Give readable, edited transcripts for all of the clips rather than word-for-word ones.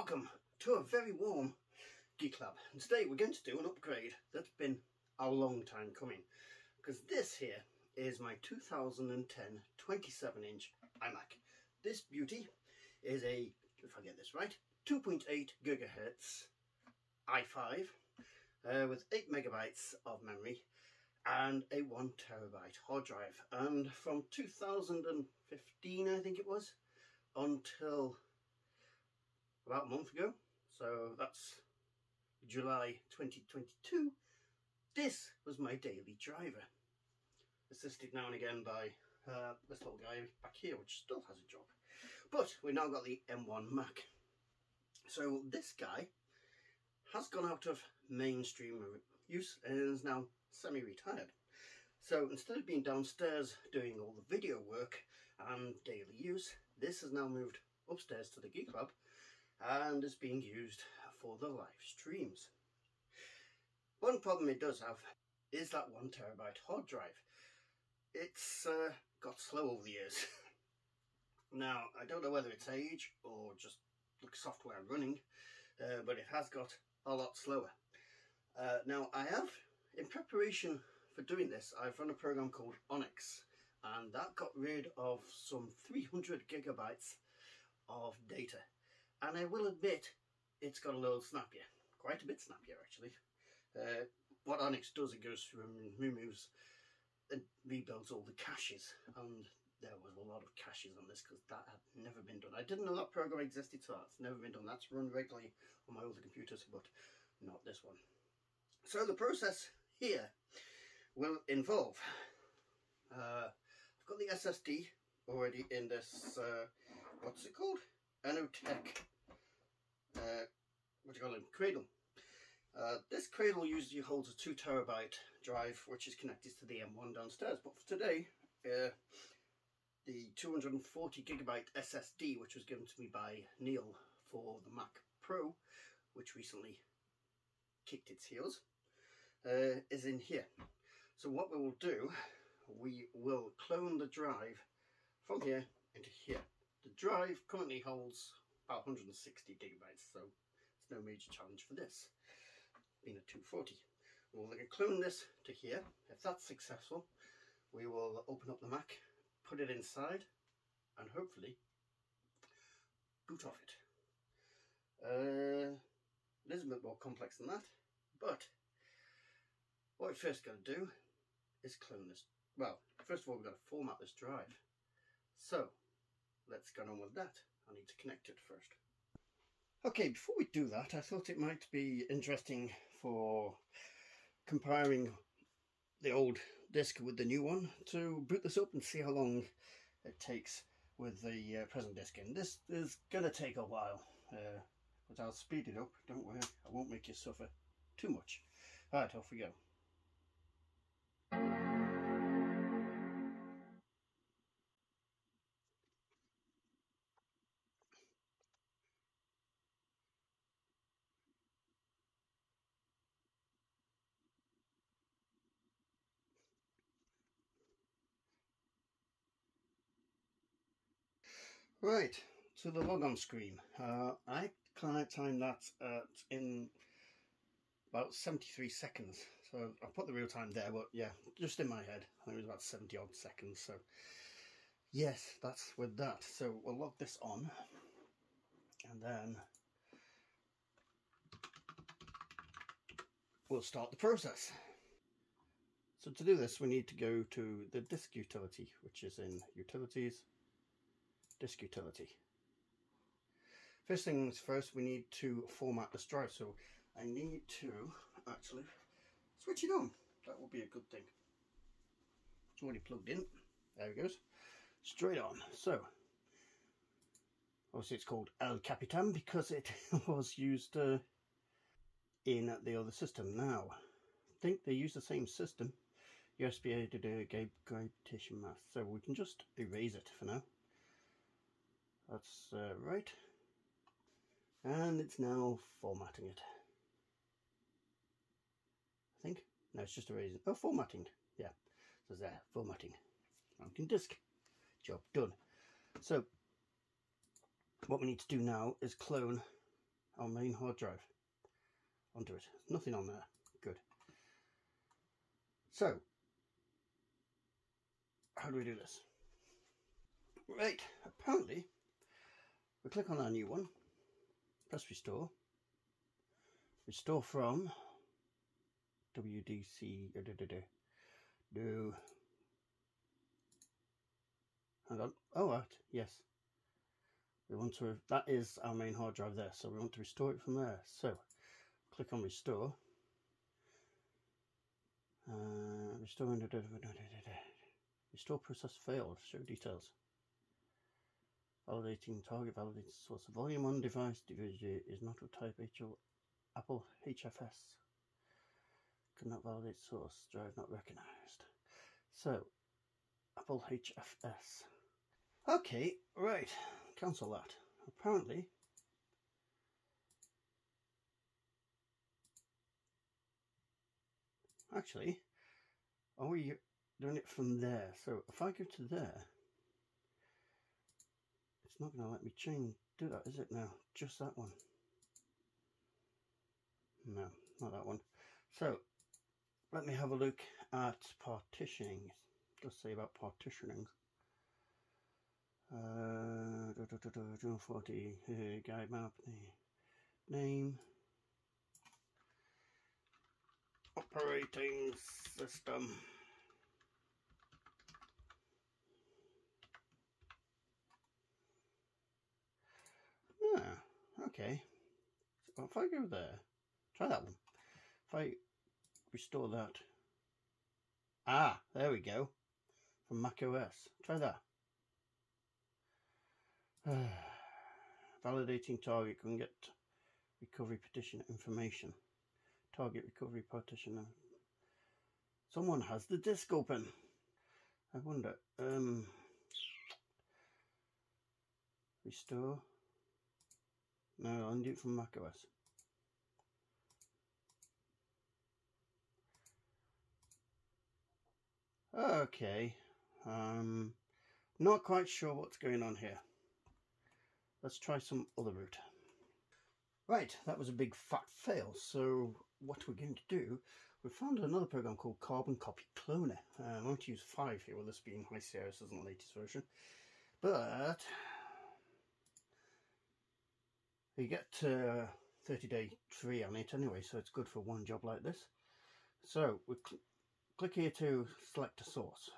Welcome to a very warm Geek Lab, and today we're going to do an upgrade that's been a long time coming, because this here is my 2010 27-inch iMac. This beauty is a, if I get this right, 2.8 gigahertz i5 with 8 megabytes of memory and a 1 terabyte hard drive, and from 2015 I think it was until about a month ago, so that's July 2022, this was my daily driver, assisted now and again by this little guy back here, which still has a job. But we've now got the M1 Mac. So this guy has gone out of mainstream use and is now semi-retired. So instead of being downstairs doing all the video work and daily use, this has now moved upstairs to the Geek Lab and is being used for the live streams. One problem it does have is that 1 terabyte hard drive. It's got slow over the years. Now, I don't know whether it's age or just the software running, but it has got a lot slower. Now, I have, in preparation for doing this, I've run a program called Onyx, and that got rid of some 300 gigabytes of data. And I will admit, it's got a little snappier, quite a bit snappier actually. What Onyx does, it goes through and removes and rebuilds all the caches, and there was a lot of caches on this because that had never been done. I didn't know that program existed, so that's never been done. That's run regularly on my older computers, but not this one. So the process here will involve, I've got the SSD already in this, what's it called? Enotech, what do you call it? Cradle. This cradle usually holds a 2 terabyte drive, which is connected to the M1 downstairs. But for today, the 240 gigabyte SSD, which was given to me by Neil for the Mac Pro, which recently kicked its heels, is in here. So what we will do, we will clone the drive from here into here. The drive currently holds about 160 gigabytes, so it's no major challenge for this, being a 240. We'll clone this to here. If that's successful, we will open up the Mac, put it inside, and hopefully boot off it. It is a bit more complex than that, but what we first got to do is clone this. Well, first of all, we've got to format this drive. So let's get on with that. I need to connect it first. Okay, before we do that, I thought it might be interesting for comparing the old disk with the new one to boot this up and see how long it takes with the present disk in. This is going to take a while, but I'll speed it up. Don't worry, I won't make you suffer too much. Alright, off we go. Right, to the logon screen. I timed that in about 73 seconds. So I put the real time there, but yeah, just in my head, I think it was about 70 odd seconds. So yes, that's with that. So we'll log this on, and then we'll start the process. So to do this, we need to go to the disk utility, which is in Utilities, Disk Utility. First things first, we need to format this drive. So I need to actually switch it on. That would be a good thing. It's already plugged in. There it goes. Straight on. So obviously it's called El Capitan because it was used in the other system. Now, I think they use the same system. USB to do a gravitation mass. So we can just erase it for now. That's right. And it's now formatting it. I think. No, it's just erasing. Oh, formatting. Yeah. So there, formatting. Mounting disk. Job done. So what we need to do now is clone our main hard drive onto it. Nothing on there. Good. So, how do we do this? Right, apparently, we click on our new one, press restore, restore from WDC, no, hang on, oh right, yes, we want to, that is our main hard drive there, so we want to restore it from there. So, click on restore, restore process failed, show details. Validating target, validating source. Volume on device division is not of type Apple HFS. Cannot validate source. Drive not recognized. So, Apple HFS. Okay, right. Cancel that. Apparently, actually, are we doing it from there? So, if I go to there, it's not going to let me do that, is it now? Just that one. No, not that one. So, let me have a look at partitioning. It does say about partitioning. 40 guide map, name, operating system. Okay. So if I go there, try that one. If I restore that, there we go. From Mac OS. Try that. Validating target. Can get recovery partition information. Target recovery partition. Someone has the disk open. I wonder. Restore. No, I'll undo it from Mac OS. Okay. Not quite sure what's going on here. Let's try some other route. Right, that was a big fat fail. So what we're going to do, we found another program called Carbon Copy Cloner. I won't use 5 here, with this being High Sierra, isn't the latest version. But you get 30-day free on it anyway, so it's good for one job like this. So we click here to select a source.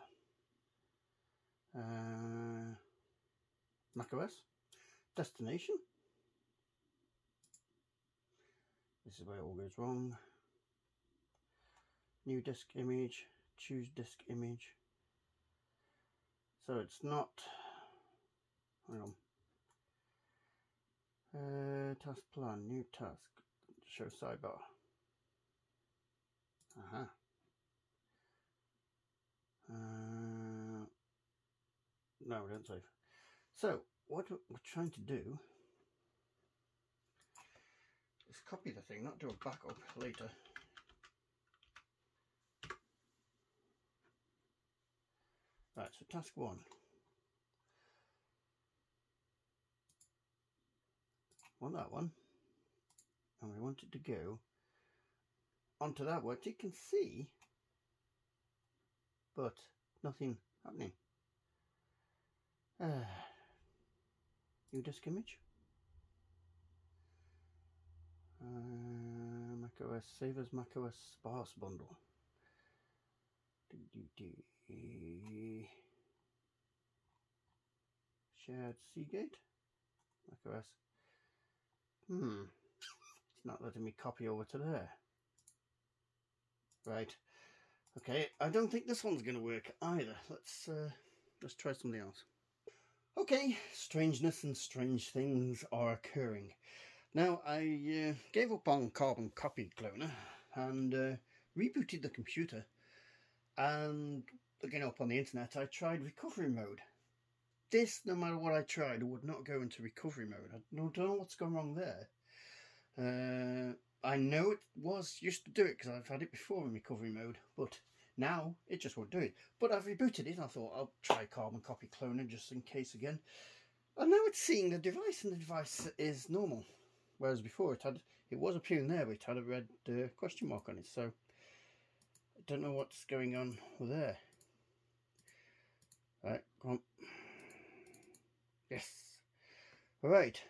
macOS, destination. This is where it all goes wrong. New disk image, choose disk image. So it's not, hang on. Task plan, new task, show sidebar. No, we don't save. So what we're trying to do is copy the thing, not do a backup later. Right, so task 1. Want that one, and we want it to go onto that one. You can see, but nothing happening. New disk image. macOS, save as macOS sparse bundle. Shared Seagate. macOS. It's not letting me copy over to there. Right. Okay, I don't think this one's going to work either. Let's try something else. Okay, strangeness and strange things are occurring. Now, I gave up on Carbon Copy Cloner and rebooted the computer, and looking up on the internet, I tried recovery mode. This, no matter what I tried, would not go into recovery mode. I don't know what's gone wrong there. I know it used to do it because I've had it before in recovery mode, but now it just won't do it. But I've rebooted it. I thought I'll try Carbon Copy Cloner just in case again. And now it's seeing the device, and the device is normal. whereas before it was appearing there, but it had a red question mark on it. So I don't know what's going on there. Right, come on. Yes. All right.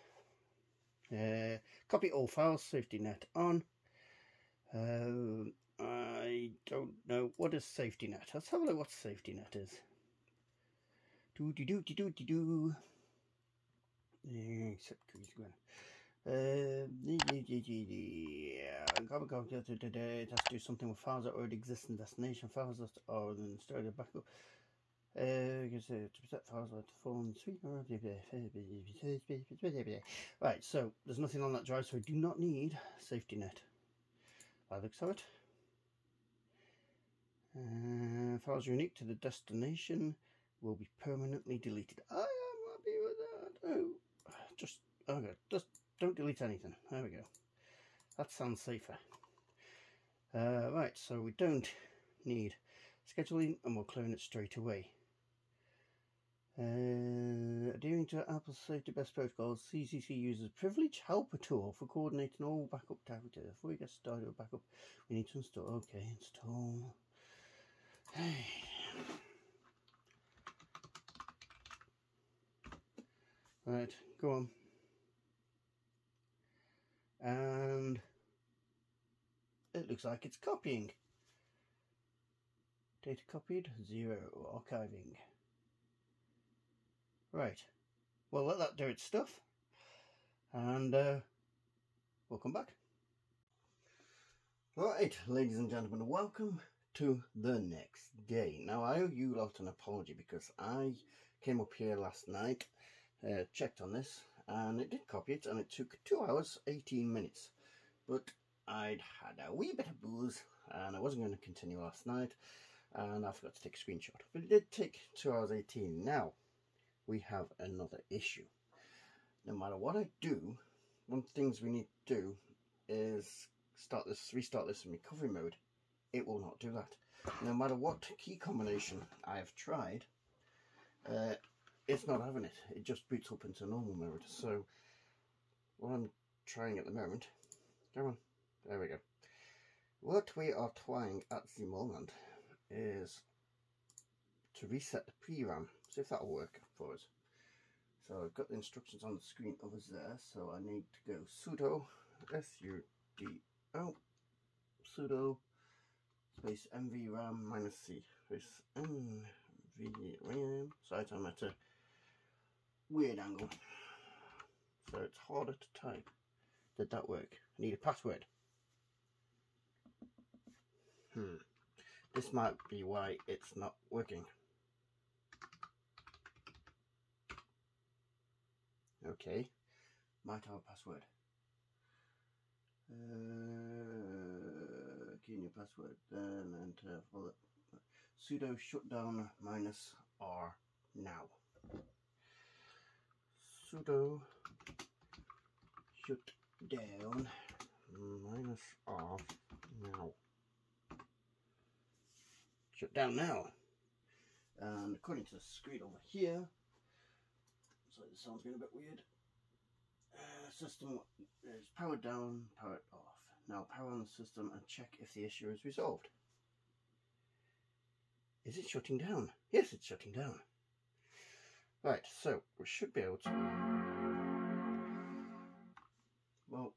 Copy all files. Safety net on. I don't know what is safety net. Let's have a look what safety net is. Except let's do something with files that already exist in destination files that are then stored in backup. To protect files like phone suite. Right, so there's nothing on that drive, so we do not need safety net. By the looks of it. Files unique to the destination will be permanently deleted. I am happy with that. Oh, just don't delete anything. There we go. That sounds safer. Right, so we don't need scheduling, and we're clearing it straight away. Adhering to Apple's safety best protocols, CCC uses Privilege Helper tool for coordinating all backup activities. Before we get started with backup, we need to install. Okay, install. Hey. Right, go on. And it looks like it's copying. Data copied, 0, archiving. Right, well, let that do its stuff, and we'll come back. Right, ladies and gentlemen, welcome to the next day. Now, I owe you lot an apology because I came up here last night, checked on this, and it did copy it, and it took 2 hours, 18 minutes. But I'd had a wee bit of booze, and I wasn't going to continue last night, and I forgot to take a screenshot. But it did take 2 hours, 18. Now, we have another issue. No matter what I do, one of the things we need to do is restart this in recovery mode. It will not do that. No matter what key combination I have tried, it's not having it. It just boots up into normal mode. So what I'm trying at the moment, come on, there we go. What we are trying at the moment is to reset the pre-RAM. See if that'll work for us. So I've got the instructions on the screen over there. So I need to go sudo sudo sudo space mvram -c space mvram. So I'm at a weird angle, so it's harder to type. Did that work? I need a password. This might be why it's not working. Okay, might have a password. Key in your password, then enter sudo shutdown -r now. Sudo shutdown -r now. Shut down now. And according to the screen over here, so this sounds getting a bit weird. System is powered down, powered off. Now power on the system and check if the issue is resolved. Is it shutting down? Yes, it's shutting down. Right, so we should be able to. Well,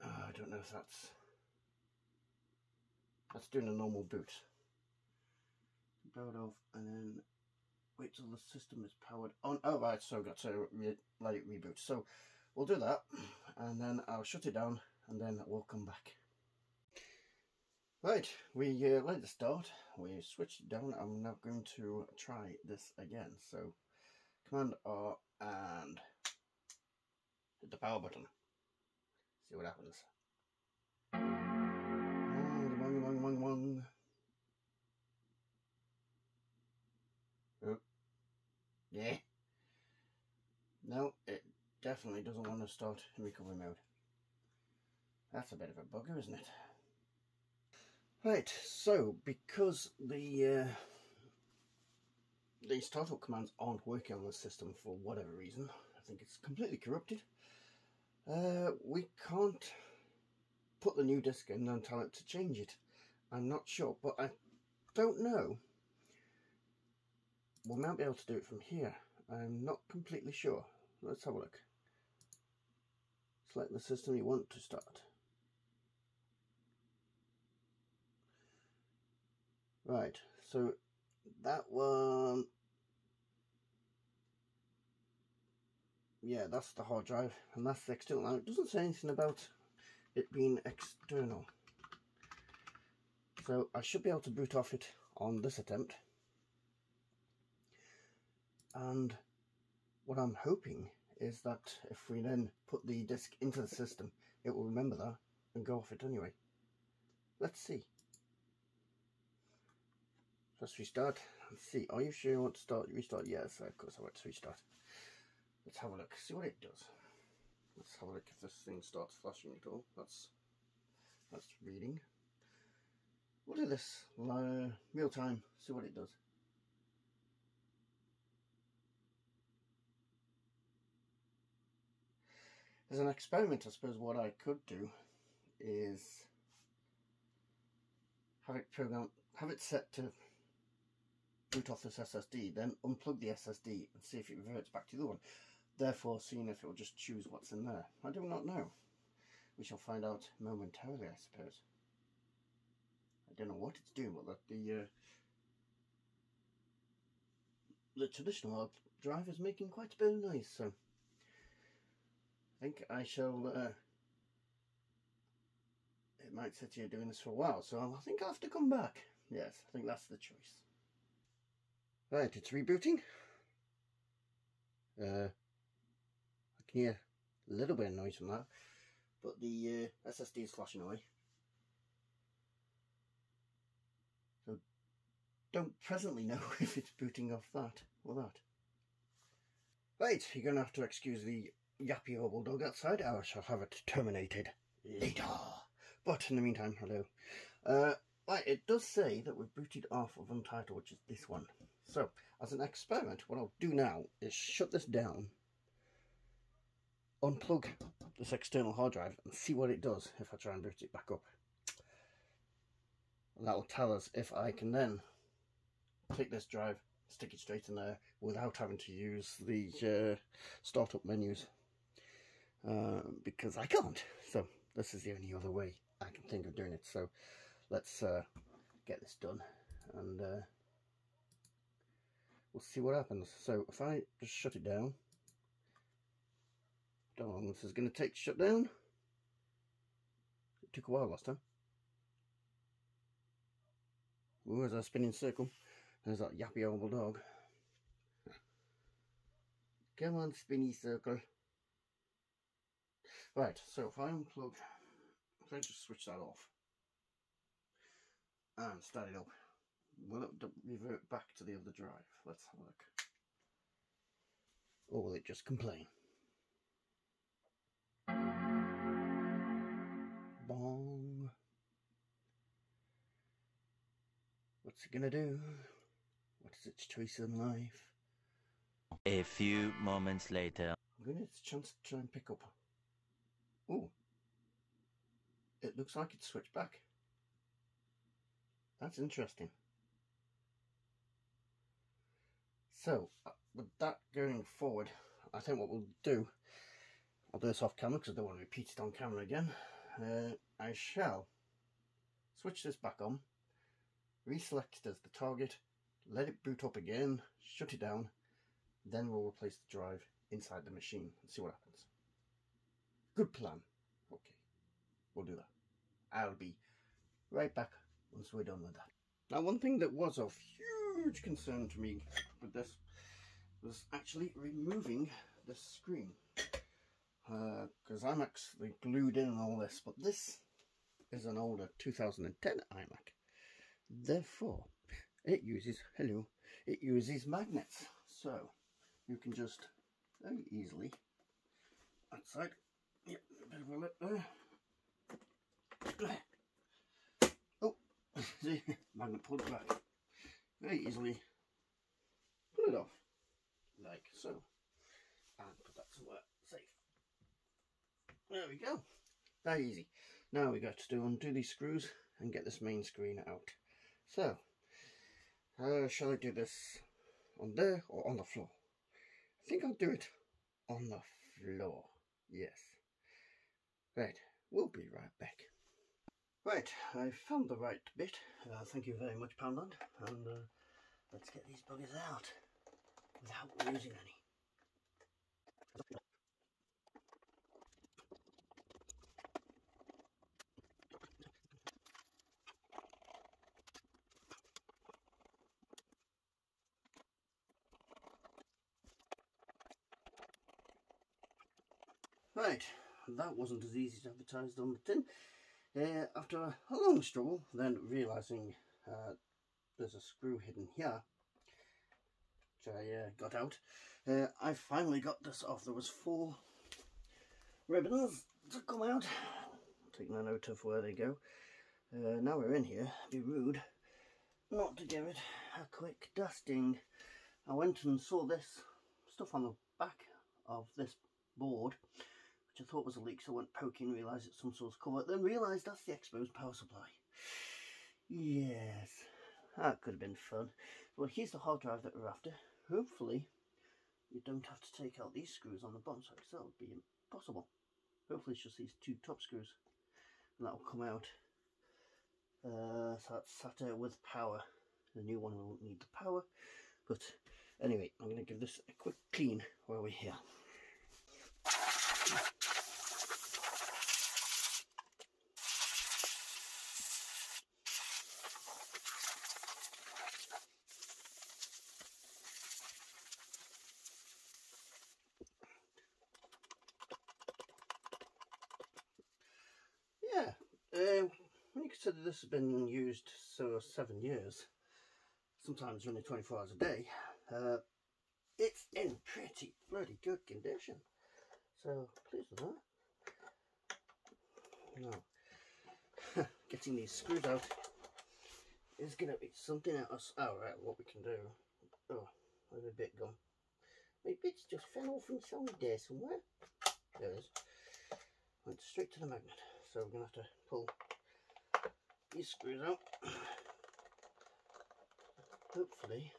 I don't know if that's doing a normal boot. Powered off, and then wait till the system is powered on. Oh right, so I've got to let it reboot. So we'll do that, and then I'll shut it down, and then we'll come back. Right, we let it start. We switched it down. I'm now going to try this again. So Command R and hit the power button. See what happens. Oh. Yeah. No, it definitely doesn't want to start in recovery mode. That's a bit of a bugger, isn't it? Right, so because the startup commands aren't working on the system for whatever reason, I think it's completely corrupted. We can't put the new disc in and tell it to change it. I'm not sure, but I don't know. We might be able to do it from here. I'm not completely sure. Let's have a look. Select the system you want to start. Right, so that one, yeah, that's the hard drive, and that's the external. Now, it doesn't say anything about it being external, so I should be able to boot off it on this attempt. And what I'm hoping is that if we then put the disk into the system, it will remember that and go off it anyway. Let's see. Let's restart and see. Are you sure you want to start? Restart? Yes, of course I want to restart. Let's have a look, see what it does. Let's have a look if this thing starts flashing at all. That's reading. We'll do this real time, see what it does. As an experiment, I suppose what I could do is have it set to boot off this SSD, then unplug the SSD and see if it reverts back to the other one. Therefore, seeing if it will just choose what's in there. I do not know. We shall find out momentarily, I suppose. I don't know what it's doing, but the traditional hard drive is making quite a bit of noise, so I think I shall. It might sit here doing this for a while, so I think I'll have to come back. Yes, I think that's the choice. Right, it's rebooting. I can hear a little bit of noise from that, but the SSD is flashing away. So don't presently know if it's booting off that or that. Right, you're going to have to excuse the yappy old bulldog outside. I shall have it terminated later. But in the meantime, hello. Right, it does say that we've booted off of Untitled, which is this one. So, as an experiment, what I'll do now is shut this down, unplug this external hard drive, and see what it does if I try and boot it back up. And that will tell us if I can then take this drive, stick it straight in there without having to use the startup menus, because I can't. So this is the only other way I can think of doing it. So let's get this done, and we'll see what happens. So if I just shut it down, don't know how long this is going to take to shut down. It took a while last time. Ooh, there's a spinning circle. There's that yappy old dog. Come on, spinny circle. Right, so if I unplug, if I just switch that off and start it up, will it revert back to the other drive? Let's have a look. Or will it just complain? Bong. What's it gonna do? What is its choice in life? A few moments later. I'm gonna get a chance to try and pick up. Oh, it looks like it's switched back. That's interesting. So, with that going forward, I think what we'll do, I'll do this off camera because I don't want to repeat it on camera again. I shall switch this back on, reselect it as the target, let it boot up again, shut it down, then we'll replace the drive inside the machine and see what happens. Good plan. Okay, we'll do that. I'll be right back once we're done with that. Now, one thing that was of huge concern to me with this was actually removing the screen, because I'm actually glued in and all this, but this is an older 2010 iMac. Therefore, it uses, it uses magnets. So, you can just very easily, outside, yep, a bit of a lip there. Oh, see, magnet pulled it back. Very easily pull it off, like so, and put that somewhere safe. There we go. That easy. Now we got to undo these screws and get this main screen out. So, shall I do this on there or on the floor? I think I'll do it on the floor. Yes. Right, we'll be right back. Right, I found the right bit. Thank you very much, Poundland. And let's get these buggers out without losing any. Right, that wasn't as easy as advertised on the tin. After a long struggle, then realising there's a screw hidden here, which I got out, I finally got this off. There was 4 ribbons to come out. Taking a note of where they go. Now we're in here, it'd be rude not to give it a quick dusting. I went and saw this stuff on the back of this board, which I thought was a leak, so I went poking, realised it's some sort of cover, then realised that's the exposed power supply. Yes, that could have been fun. Well, here's the hard drive that we're after. Hopefully you don't have to take out these screws on the bottom side, because that would be impossible. Hopefully it's just these 2 top screws, and that will come out. So that's sat there with power. The new one will need the power, but anyway, I'm going to give this a quick clean while we're here. Yeah, when you consider this has been used 7 years, sometimes only 24 hours a day, it's in pretty bloody good condition. So pleased with that. Now, getting these screws out is going to be something else. Oh, right, what we can do. Oh, there's a bit gone. My bit's just fell off inside there somewhere. There it is. Went straight to the magnet. So we're going to have to pull these screws out. Hopefully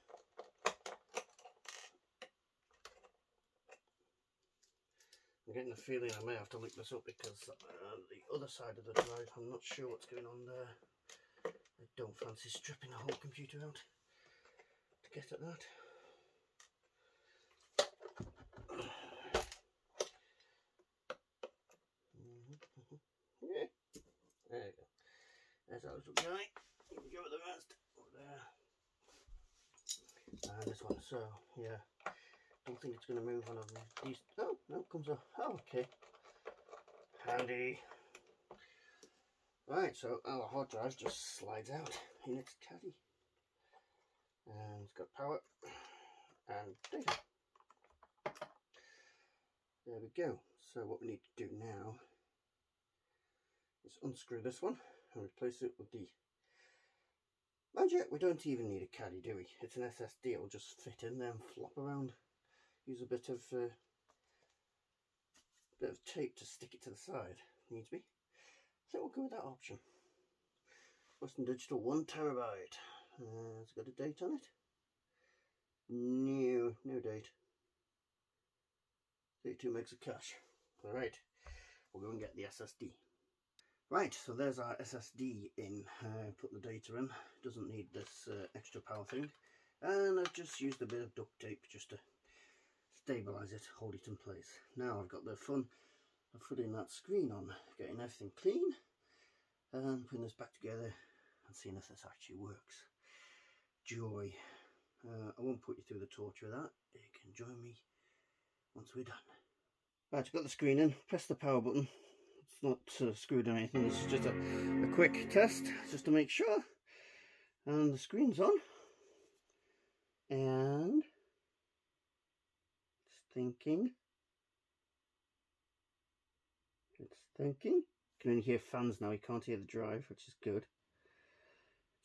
I'm getting the feeling I may have to look this up, because the other side of the drive, I'm not sure what's going on there. I don't fancy stripping the whole computer out to get at that. Yeah. There you go. There's our little guy. Here we go with the rest. Over there. And this one. So, yeah. Don't think it's going to move one of these. Oh, no, it comes off. Oh, okay. Handy. Right, so our hard drive just slides out in its caddy. And it's got power and data. There we go. So what we need to do now is unscrew this one and replace it with the... Mind you, we don't even need a caddy, do we? It's an SSD, it'll just fit in there and flop around. Use a bit of tape to stick it to the side, needs be. So we'll go with that option. Western Digital 1 terabyte. It's got a date on it? No date. 32 megs of cache. Alright, we'll go and get the SSD. Right, so there's our SSD in. Put the data in. Doesn't need this extra power thing. And I've just used a bit of duct tape just to stabilise it, hold it in place. Now I've got the fun of putting that screen on, getting everything clean, and putting this back together and seeing if this actually works. Joy. I won't put you through the torture of that. You can join me once we're done. Right, I've got the screen in. Press the power button. It's not screwed or anything. It's just a quick test just to make sure. And the screen's on. And it's thinking. It's thinking. You can only hear fans now. You can't hear the drive, which is good.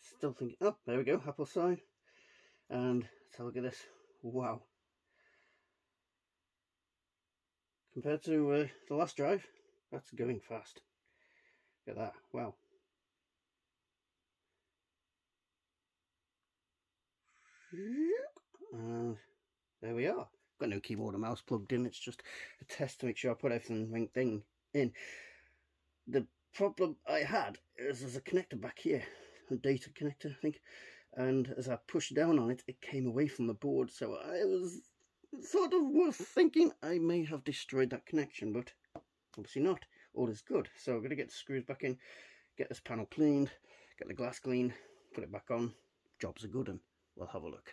Still thinking. Oh, there we go. Apple sign. And let's have a look at this. Wow. Compared to the last drive, That's going fast. Look at that. Wow. And there we are. Got no keyboard or mouse plugged in. It's just a test to make sure I put everything in. The problem I had is there's a connector back here, a data connector, I think. And as I pushed down on it, it came away from the board. So I was sort of thinking I may have destroyed that connection, but obviously not. All is good. So I'm going to get the screws back in, get this panel cleaned, get the glass cleaned, put it back on. Jobs are good, and we'll have a look.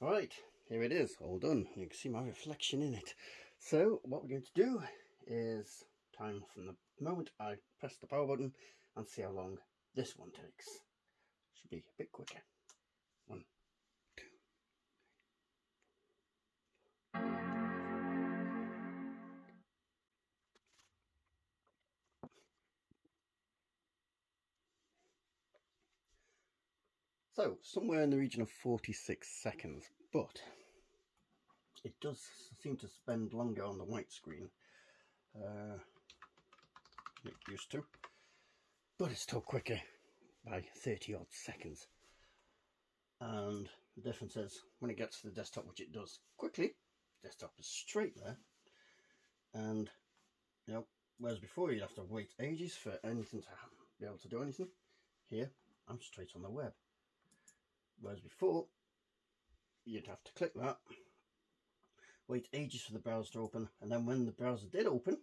Alright, here it is, all done. You can see my reflection in it. So what we're going to do is time from the moment I press the power button and see how long this one takes. Should be a bit quicker. 1, 2. So somewhere in the region of 46 seconds, but it does seem to spend longer on the white screen. It used to, but it's still quicker by 30 odd seconds. And the difference is when it gets to the desktop, which it does quickly, desktop is straight there, and you know, whereas before you'd have to wait ages for anything to be able to do anything. Here I'm straight on the web, whereas before you'd have to click that, wait ages for the browser to open, and then when the browser did open,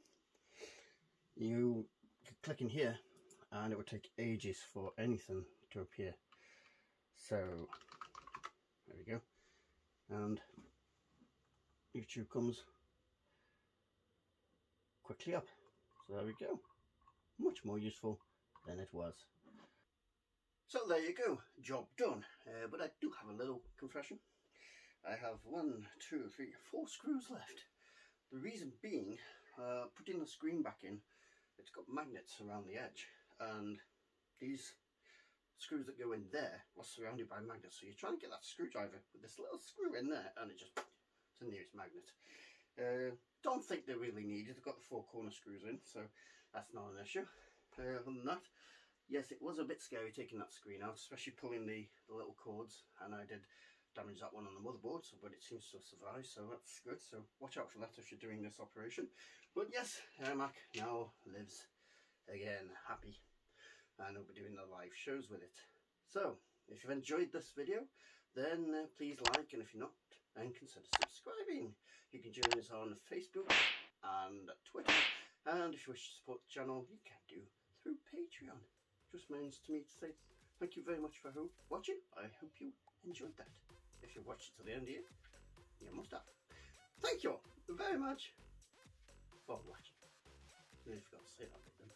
you could click in here and it would take ages for anything to appear. So there we go, and YouTube comes quickly up. So there we go, much more useful than it was. So there you go, job done. But I do have a little confession. I have 1, 2, 3, 4 screws left. The reason being, putting the screen back in, it's got magnets around the edge, and these screws that go in there are surrounded by magnets. So you're trying to get that screwdriver with this little screw in there, and it's the nearest magnet. Don't think they're really needed. They've got the 4 corner screws in, so that's not an issue. Other than that, yes, it was a bit scary taking that screen out, especially pulling the little cords, and I did damage that one on the motherboard, but it seems to have survived, so that's good. So watch out for that if you're doing this operation. But yes, iMac now lives again, happy, and I'll be doing the live shows with it. So if you've enjoyed this video, then please like, and if you're not, then consider subscribing. You can join us on Facebook and Twitter, and if you wish to support the channel, you can do through Patreon. Just remains to me to say thank you very much for watching. I hope you enjoyed that. If you watched it to the end here, you must have. Thank you all very much for watching. I forgot to say that bit then.